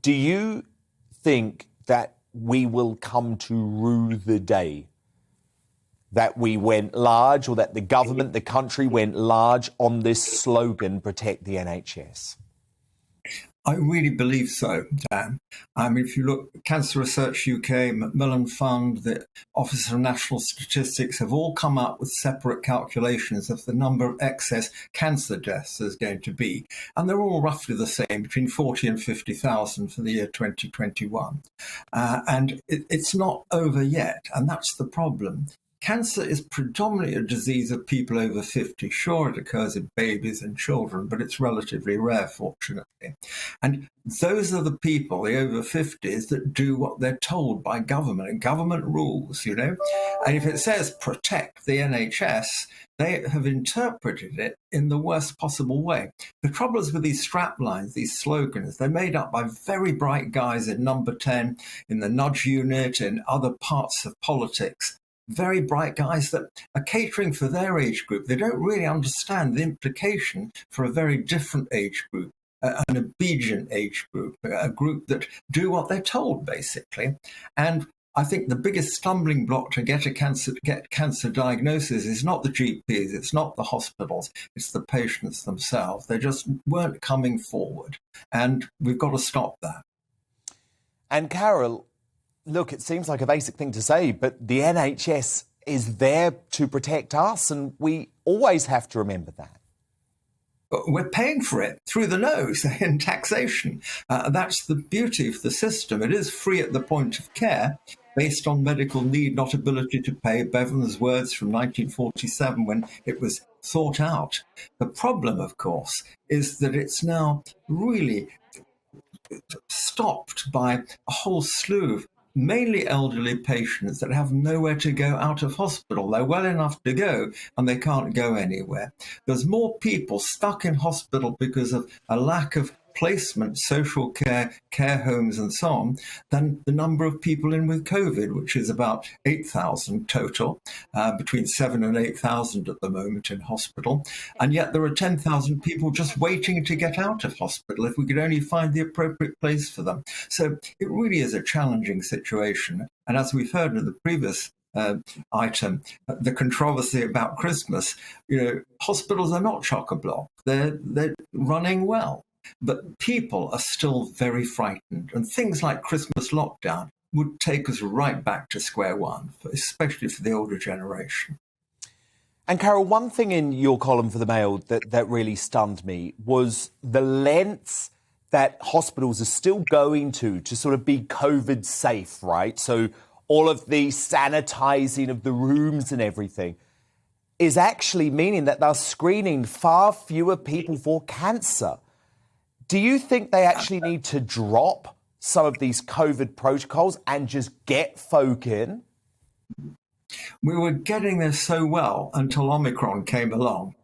Do you think that we will come to rue the day that we went large, or that the government, the country went large on this slogan, Protect the NHS? I really believe so, Dan. I mean, if you look, Cancer Research UK, Macmillan Fund, the Office of National Statistics have all come up with separate calculations of the number of excess cancer deaths there's going to be. And they're all roughly the same, between 40 and 50,000 for the year 2021. And it's not over yet, and that's the problem. Cancer is predominantly a disease of people over 50. Sure, it occurs in babies and children, but it's relatively rare, fortunately. And those are the people, the over 50s, that do what they're told by government and government rules, you know. And if it says protect the NHS, they have interpreted it in the worst possible way. The trouble is with these strap lines, these slogans, they're made up by very bright guys in Number 10, in the Nudge Unit, in other parts of politics. Very bright guys that are catering for their age group. They don't really understand the implication for a very different age group, an obedient age group, a group that do what they're told, basically. And I think the biggest stumbling block to get cancer diagnosis is not the GPs, it's not the hospitals, it's the patients themselves. They just weren't coming forward, and we've got to stop that. And Karol, look, it seems like a basic thing to say, but the NHS is there to protect us, and we always have to remember that. But we're paying for it through the nose in taxation. That's the beauty of the system. It is free at the point of care, based on medical need, not ability to pay. Bevan's words from 1947 when it was thought out. The problem, of course, is that it's now really stopped by a whole slew of mainly elderly patients that have nowhere to go out of hospital. They're well enough to go and they can't go anywhere. There's more people stuck in hospital because of a lack of placement, social care, care homes and so on, than the number of people in with COVID, which is about 8,000 total, between 7 and 8,000 at the moment in hospital. And yet there are 10,000 people just waiting to get out of hospital if we could only find the appropriate place for them. So it really is a challenging situation. And as we've heard in the previous item, the controversy about Christmas, hospitals are not chock-a-block. They're running well. But people are still very frightened, and things like Christmas lockdown would take us right back to square one, especially for the older generation. And Karol, one thing in your column for the Mail that really stunned me was the lengths that hospitals are still going to sort of be COVID safe, right? So all of the sanitising of the rooms and everything is actually meaning that they're screening far fewer people for cancer. Do you think they actually need to drop some of these COVID protocols and just get folk in? We were getting there so well until Omicron came along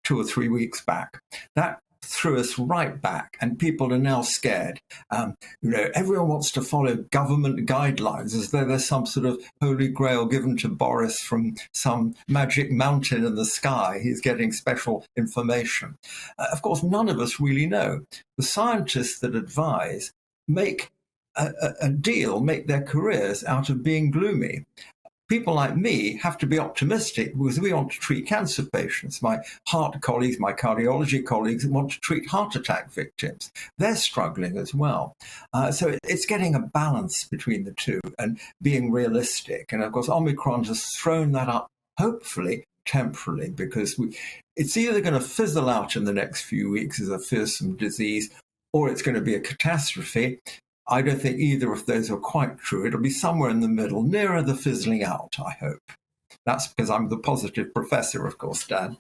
2 or 3 weeks back. That threw us right back, and people are now scared. Everyone wants to follow government guidelines as though there's some sort of holy grail given to Boris from some magic mountain in the sky. He's getting special information. Of course, none of us really know. The scientists that advise make a deal, make their careers out of being gloomy. People like me have to be optimistic because we want to treat cancer patients. My heart colleagues, my cardiology colleagues want to treat heart attack victims. They're struggling as well. So it's getting a balance between the two and being realistic. And of course, Omicron has thrown that up, hopefully temporarily, because it's either going to fizzle out in the next few weeks as a fearsome disease, or it's going to be a catastrophe. I don't think either of those are quite true. It'll be somewhere in the middle, nearer the fizzling out, I hope. That's because I'm the positive professor, of course, Dan.